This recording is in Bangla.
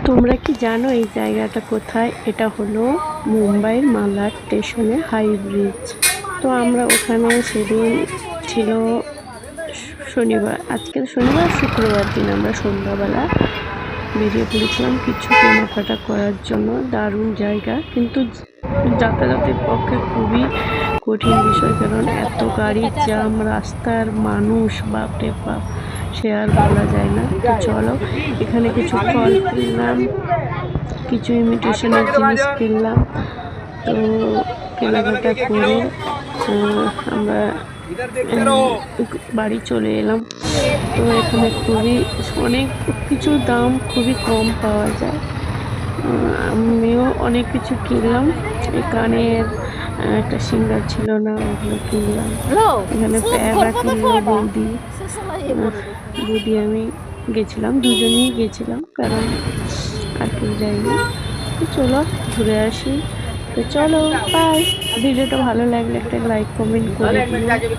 তোমরা কি জানো এই জায়গাটা কোথায়? এটা হলো মুম্বাইয়ের মালাড স্টেশনে হাই ব্রিজ। তো আমরা ওখানে সেদিন ছিল শনিবার, আজকে শনিবার শুক্রবার দিন আমরা সন্ধ্যাবেলা বেরিয়ে পড়েছিলাম কিছু কেনাকাটা করার জন্য। দারুণ জায়গা, কিন্তু যাতায়াতের পক্ষে খুবই কঠিন বিষয়, কারণ এত গাড়ির জ্যাম, রাস্তার মানুষ, বাপরে বাপ, সে আর বলা যায় না। তো চলো, এখানে কিছু ফল কিনলাম, কিছু ইমিটেশনের জিনিস কিনলাম। তো কেনাকাটা করে আমরা বাড়ি চলে এলাম। তো এখানে অনেক কিছু দাম খুবই কম পাওয়া যায়। আমিও অনেক কিছু কিনলাম। এই কানের একটা সিঙ্গার ছিল না, ওগুলো কিনলাম। এখানে প্যারা কিনলো বৌদি আমি গেছিলাম, দুজনেই গেছিলাম, কারণ আর কেউ যায়নি। তো চলো ঘুরে আসি। তো চলো, বাই। ভিডিওটা ভালো লাগলে একটা লাইক কমেন্ট করে দিও।